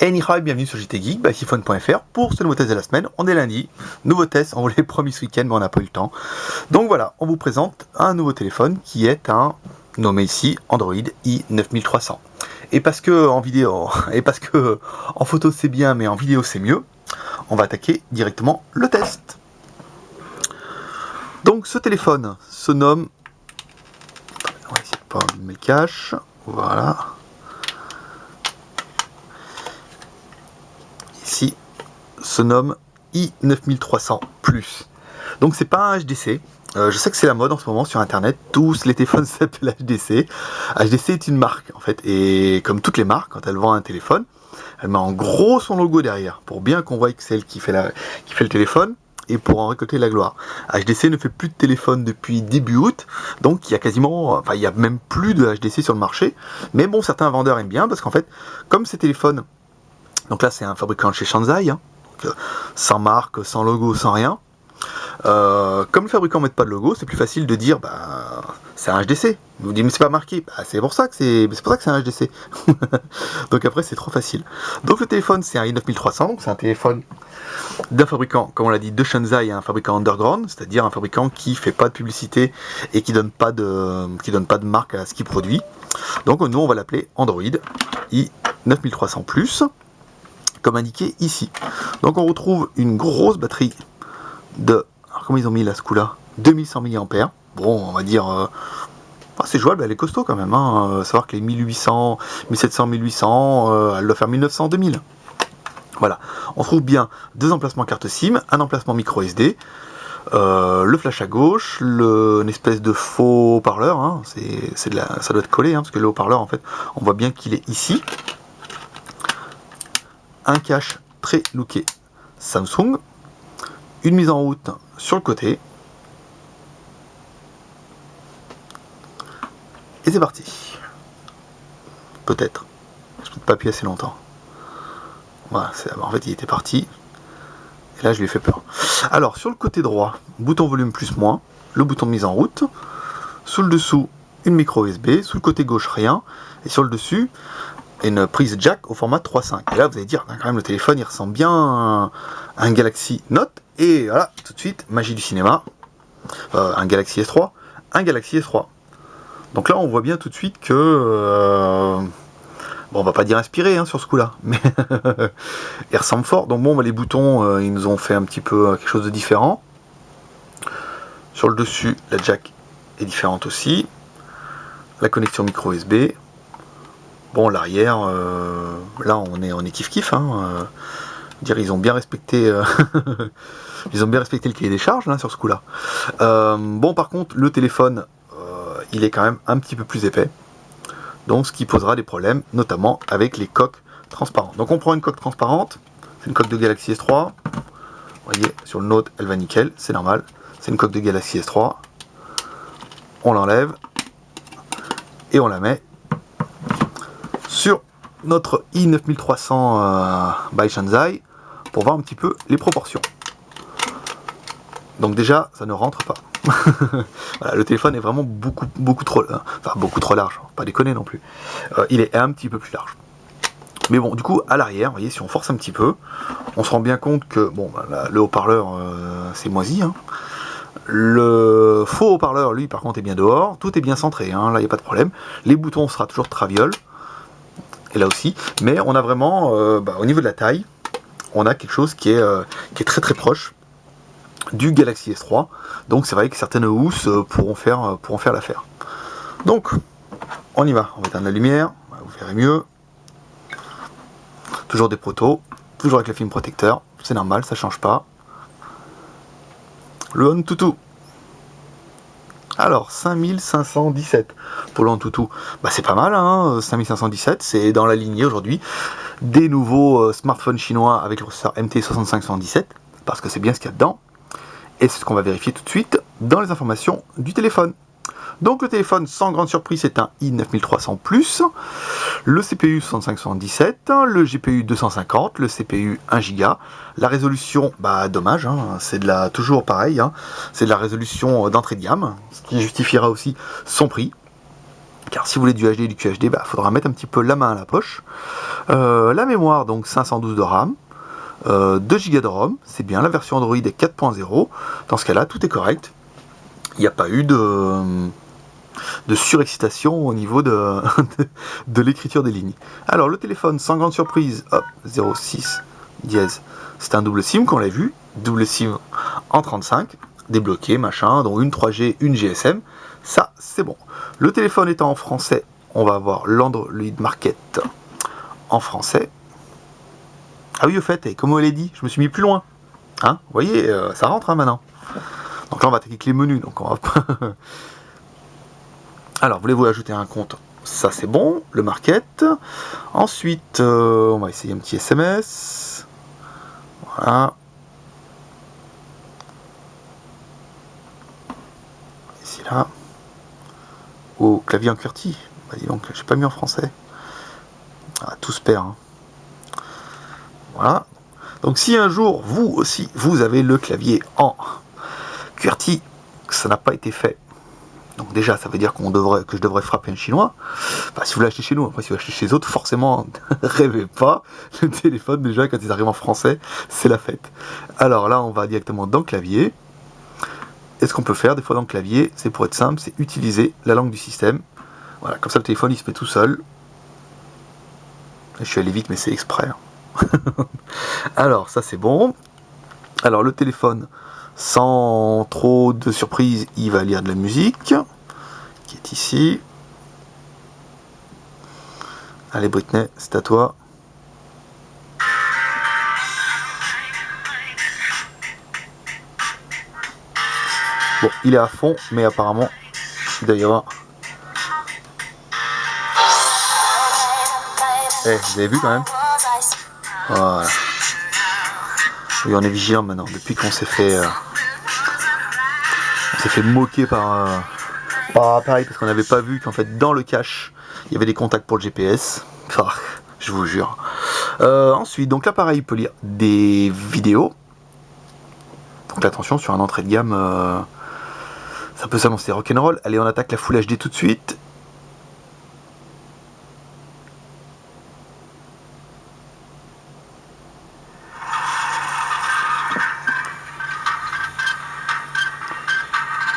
Et Nihai, bienvenue sur JT Geek, iPhone.fr pour ce nouveau test de la semaine. On est lundi, nouveau test, on voulait les promis ce week-end mais on n'a pas eu le temps. Donc voilà, on vous présente un nouveau téléphone qui est un, nommé ici, Android i9300. Et parce que en vidéo, et parce que en photo c'est bien mais en vidéo c'est mieux, on va attaquer directement le test. Donc ce téléphone se nomme, on va essayer de pas me cache, voilà. Ici se nomme i9300 Plus. Donc c'est pas un HDC. Je sais que c'est la mode en ce moment sur internet, tous les téléphones s'appellent HDC. HDC est une marque en fait, et comme toutes les marques, quand elle vend un téléphone, elle met en gros son logo derrière, pour bien qu'on voit que c'est elle qui fait le téléphone, et pour en récolter la gloire. HDC ne fait plus de téléphone depuis début août, donc il y a quasiment, enfin il y a même plus de HDC sur le marché, mais bon, certains vendeurs aiment bien, parce qu'en fait, comme ces téléphones, donc là c'est un fabricant de chez Shanzai, hein, donc, sans marque, sans logo, sans rien. Comme le fabricant ne met pas de logo, c'est plus facile de dire c'est un HDC. Vous dites mais c'est pas marqué, c'est pour ça que c'est un HDC. Donc après c'est trop facile. Donc le téléphone c'est un i9300, donc c'est un téléphone d'un fabricant, comme on l'a dit, de Shanzai, un fabricant underground, c'est-à-dire un fabricant qui fait pas de publicité et qui donne pas de marque à ce qu'il produit. Donc nous on va l'appeler Android i9300 Plus, comme indiqué ici. Donc on retrouve une grosse batterie de, alors comment ils ont mis là ce coup là, 2100 mAh. Bon, on va dire c'est jouable, elle est costaud quand même, hein. Savoir que les 1800, 1700, 1800, elle doit faire 1900, 2000. Voilà, on trouve bien deux emplacements carte SIM, un emplacement micro SD, le flash à gauche, une espèce de faux haut-parleur, hein. Ça doit être collé, hein, parce que le haut-parleur en fait, on voit bien qu'il est ici. Un cache très looké Samsung, une mise en route sur le côté, et c'est parti. Peut-être, je ne peux pas appuyer assez longtemps. Voilà, en fait il était parti, et là je lui ai fait peur. Alors sur le côté droit, bouton volume plus moins, le bouton de mise en route, sous le dessous une micro USB, sous le côté gauche rien, et sur le dessus une prise jack au format 3.5. Et là vous allez dire, quand même le téléphone il ressemble bien à un Galaxy Note, et voilà, tout de suite, magie du cinéma, un Galaxy S3, un Galaxy S3. Donc là on voit bien tout de suite que, bon on va pas dire inspiré hein, sur ce coup là, mais il ressemble fort. Donc bon, les boutons, ils nous ont fait un petit peu quelque chose de différent. Sur le dessus, la jack est différente aussi, la connexion micro USB. Bon, l'arrière, là on est kiff kiff, hein. Dire ils ont bien respecté ils ont bien respecté le cahier des charges là, sur ce coup là. Bon, par contre le téléphone il est quand même un petit peu plus épais, donc ce qui posera des problèmes, notamment avec les coques transparentes. Donc on prend une coque transparente, c'est une coque de Galaxy S3, vous voyez sur le Note elle va nickel, c'est normal, c'est une coque de Galaxy S3, on l'enlève et on la met sur notre i9300 by Shanzai pour voir un petit peu les proportions. Donc déjà ça ne rentre pas. Voilà, le téléphone est vraiment beaucoup trop large, pas déconner non plus. Il est un petit peu plus large. Mais bon, du coup à l'arrière, vous voyez, si on force un petit peu, on se rend bien compte que bon, là, le haut-parleur c'est moisi, hein. Le faux haut-parleur lui par contre est bien dehors, tout est bien centré, hein, là il n'y a pas de problème. Les boutons sera toujours traviole, et là aussi, mais on a vraiment au niveau de la taille, on a quelque chose qui est très très proche du Galaxy S3, donc c'est vrai que certaines housses pourront faire l'affaire. Donc On y va, on va éteindre la lumière, vous verrez mieux. Toujours des protos, toujours avec le film protecteur, c'est normal, ça change pas. Le Antutu. Alors, 5517 pour le Antutu. Bah, c'est pas mal, hein, 5517, c'est dans la lignée aujourd'hui des nouveaux smartphones chinois avec le processeur MT6517, parce que c'est bien ce qu'il y a dedans. Et c'est ce qu'on va vérifier tout de suite dans les informations du téléphone. Donc le téléphone, sans grande surprise, c'est un i9300+, le CPU 6577, le GPU 250, le CPU 1 Go, la résolution, bah dommage, hein, c'est de la, toujours pareil, hein, c'est de la résolution d'entrée de gamme, ce qui justifiera aussi son prix. Car si vous voulez du HD et du QHD, bah, faudra mettre un petit peu la main à la poche. La mémoire, donc 512 de RAM, 2 Go de ROM, c'est bien, la version Android est 4.0, dans ce cas-là, tout est correct. Il n'y a pas eu de surexcitation au niveau de l'écriture des lignes. Alors le téléphone, sans grande surprise, hop, 06 dièse, c'est un double SIM qu'on l'a vu, double SIM en 35, débloqué, machin, dont une 3G, une GSM, ça c'est bon. Le téléphone étant en français, on va avoir l'Android Market en français. Ah oui, au fait, et comme on l'a dit, je me suis mis plus loin. Hein, vous voyez, ça rentre hein, maintenant. Donc là, on va attaquer avec les menus. Donc on va Alors, voulez-vous ajouter un compte? Ça, c'est bon. Le market. Ensuite, on va essayer un petit SMS. Voilà. Ici, là. Oh, clavier en QWERTY. Bah, dis donc, j'ai pas mis en français. Ah, tout se perd. Hein. Voilà. Donc, si un jour, vous aussi, vous avez le clavier en QWERTY, ça n'a pas été fait. Donc déjà, ça veut dire que je devrais frapper un chinois. Bah, si vous l'achetez chez nous, après si vous l'achetez chez les autres, forcément, rêvez pas. Le téléphone, déjà, quand ils arrivent en français, c'est la fête. Alors là, on va directement dans le clavier. Et ce qu'on peut faire, des fois dans le clavier, c'est pour être simple, c'est utiliser la langue du système. Voilà, comme ça le téléphone, il se met tout seul. Je suis allé vite, mais c'est exprès. Alors, ça c'est bon. Alors, le téléphone, sans trop de surprise, il va lire de la musique, qui est ici. Allez Britney, c'est à toi. Bon, il est à fond, mais apparemment, il doit y avoir... Eh, vous avez vu quand même? Voilà. Oui, on est vigilant maintenant, depuis qu'on s'est fait... on s'est fait moquer par l'appareil, parce qu'on n'avait pas vu qu'en fait, dans le cache, il y avait des contacts pour le GPS. Enfin, je vous jure. Ensuite, donc l'appareil peut lire des vidéos. Donc attention, sur un entrée de gamme, ça peut s'annoncer rock'n'roll. Allez, on attaque la Full HD tout de suite.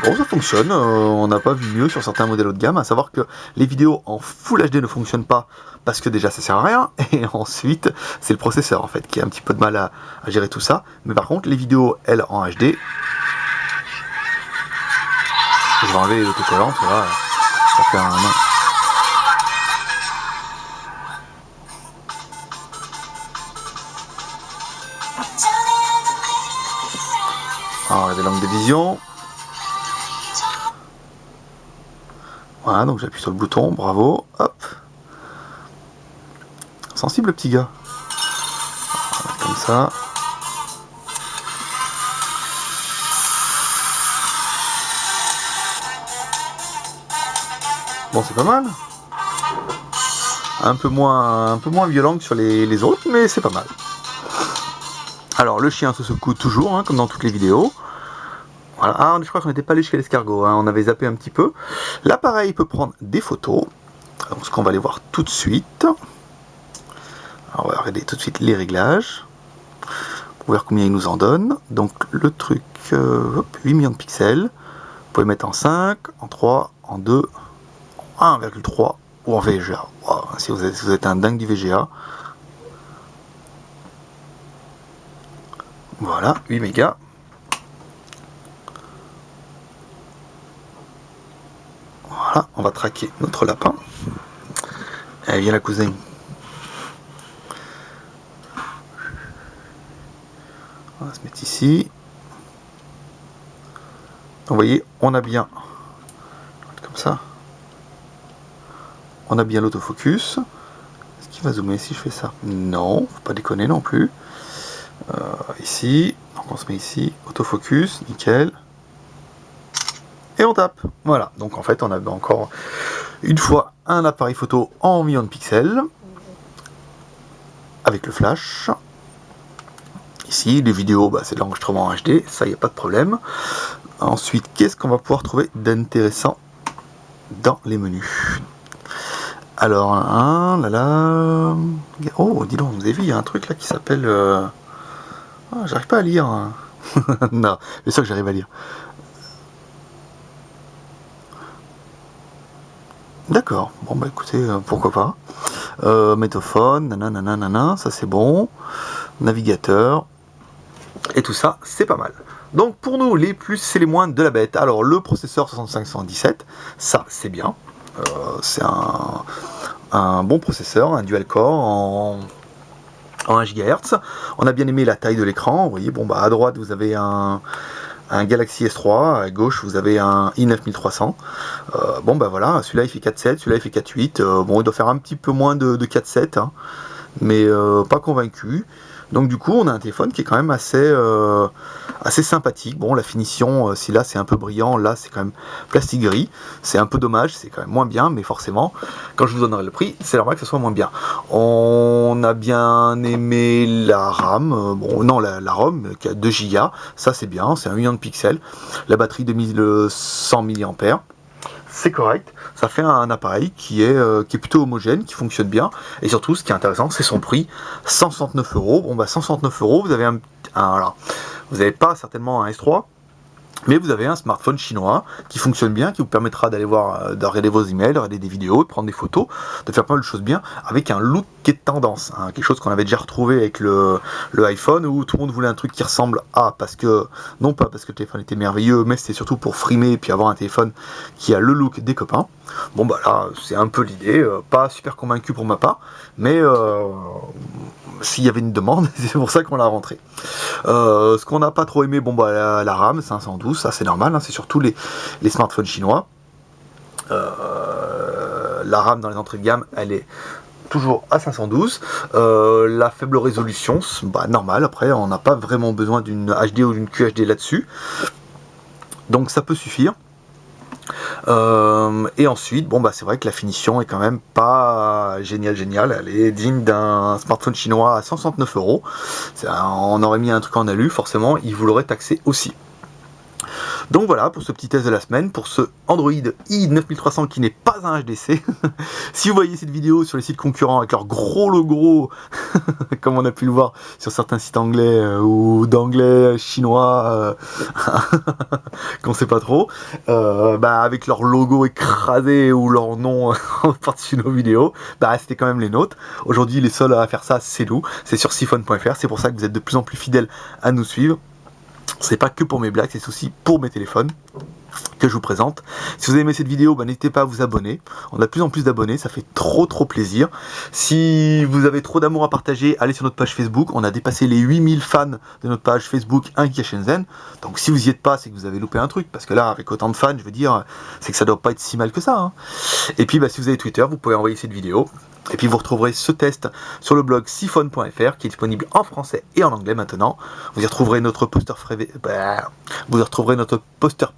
Bon, ça fonctionne, on n'a pas vu mieux sur certains modèles haut de gamme, à savoir que les vidéos en Full HD ne fonctionnent pas parce que déjà ça sert à rien, et ensuite c'est le processeur en fait qui a un petit peu de mal à gérer tout ça, mais par contre les vidéos, elles, en HD, je vais enlever l'autocollant, ça fait un... Alors, il y a des langues de vision. Voilà, donc j'appuie sur le bouton, bravo, hop. Sensible le petit gars. Voilà, comme ça. Bon, c'est pas mal. Un peu moins violent que sur les autres, mais c'est pas mal. Alors, le chien se secoue toujours, hein, comme dans toutes les vidéos. Voilà. Ah, je crois qu'on n'était pas allé chez l'escargot, hein, on avait zappé un petit peu. L'appareil peut prendre des photos, donc ce qu'on va aller voir tout de suite. Alors, on va regarder tout de suite les réglages, pour voir combien il nous en donne. Donc le truc, 8 millions de pixels, vous pouvez mettre en 5, en 3, en 2, en 1,3 ou en VGA. Wow, si vous êtes un dingue du VGA. Voilà, 8 mégas. Voilà, on va traquer notre lapin. Allez, viens la cousine. On va se mettre ici. Vous voyez, on a bien, comme ça, on a bien l'autofocus. Est-ce qu'il va zoomer si je fais ça? Non, faut pas déconner non plus. Ici, donc on se met ici, autofocus, nickel. Et on tape. Voilà, donc en fait on a encore une fois un appareil photo en millions de pixels avec le flash. Ici, les vidéos, c'est de l'enregistrement en HD, ça y a pas de problème. Ensuite, qu'est-ce qu'on va pouvoir trouver d'intéressant dans les menus? Alors, oh, dis donc, vous avez vu, il y a un truc là qui s'appelle... j'arrive pas à lire. Non, c'est sûr que j'arrive à lire. D'accord, bon bah écoutez, pourquoi pas. Métophone, nanana, ça c'est bon. Navigateur. Et tout ça, c'est pas mal. Donc pour nous, les plus c'est les moins de la bête. Alors le processeur 6517, ça c'est bien. C'est un bon processeur, un dual core en 1 GHz. On a bien aimé la taille de l'écran. Vous voyez, bon bah à droite vous avez un Galaxy S3, à gauche vous avez un i9300. Bon bah voilà, celui-là il fait 4.7, celui-là il fait 4.8. Bon, il doit faire un petit peu moins de 4.7, hein, mais pas convaincu. Donc du coup on a un téléphone qui est quand même assez sympathique. Bon, la finition, si là c'est un peu brillant, là c'est quand même plastique gris. C'est un peu dommage, c'est quand même moins bien, mais forcément, quand je vous donnerai le prix, c'est normal que ce soit moins bien. On a bien aimé la RAM, la ROM qui a 2 Go, ça c'est bien, c'est 1 million de pixels. La batterie 2100 mAh. C'est correct, ça fait un appareil qui est plutôt homogène, qui fonctionne bien, et surtout ce qui est intéressant c'est son prix, 169 €. Bon bah 169 €, vous avez vous n'avez pas certainement un S3, mais vous avez un smartphone chinois qui fonctionne bien, qui vous permettra d'aller voir, de regarder vos emails, de regarder des vidéos, de prendre des photos, de faire pas mal de choses bien, avec un look qui est tendance, hein, quelque chose qu'on avait déjà retrouvé avec le iPhone, où tout le monde voulait un truc qui ressemble à, non pas parce que le téléphone était merveilleux, mais c'était surtout pour frimer et puis avoir un téléphone qui a le look des copains. Bon bah là, c'est un peu l'idée, pas super convaincu pour ma part, mais s'il y avait une demande, c'est pour ça qu'on l'a rentré. Ce qu'on n'a pas trop aimé, la RAM 512, ça c'est normal, hein, c'est surtout les smartphones chinois. La RAM dans les entrées de gamme, elle est toujours à 512. La faible résolution, normal, après on n'a pas vraiment besoin d'une HD ou d'une QHD là-dessus, donc ça peut suffire. Et ensuite, c'est vrai que la finition est quand même pas géniale, elle est digne d'un smartphone chinois à 169 €. On aurait mis un truc en alu, forcément, il vous l'aurait taxé aussi. Donc voilà pour ce petit test de la semaine, pour ce Android i9300 qui n'est pas un HDC. Si vous voyez cette vidéo sur les sites concurrents avec leur gros logo, comme on a pu le voir sur certains sites anglais ou d'anglais chinois, qu'on sait pas trop, avec leur logo écrasé ou leur nom par-dessus nos vidéos, c'était quand même les nôtres. Aujourd'hui les seuls à faire ça c'est nous, c'est sur siphon.fr, c'est pour ça que vous êtes de plus en plus fidèles à nous suivre. C'est pas que pour mes blagues, c'est aussi pour mes téléphones que je vous présente. Si vous avez aimé cette vidéo, n'hésitez pas à vous abonner. On a de plus en plus d'abonnés, ça fait trop plaisir. Si vous avez trop d'amour à partager, allez sur notre page Facebook. On a dépassé les 8000 fans de notre page Facebook Inki à Shenzhen. Donc si vous y êtes pas, c'est que vous avez loupé un truc. Parce que là, avec autant de fans, je veux dire, c'est que ça doit pas être si mal que ça, hein. Et puis si vous avez Twitter, vous pouvez envoyer cette vidéo. Et puis vous retrouverez ce test sur le blog siphon.fr qui est disponible en français et en anglais maintenant. Vous y retrouverez notre poster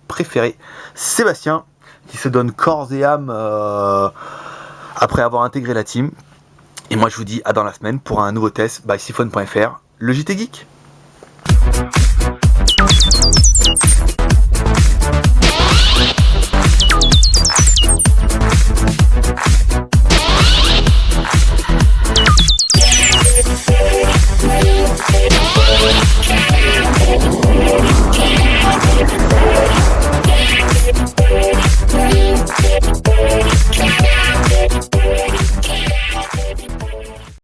préféré, Sébastien, qui se donne corps et âme après avoir intégré la team. Et moi je vous dis à dans la semaine pour un nouveau test by siphon.fr, le JT Geek.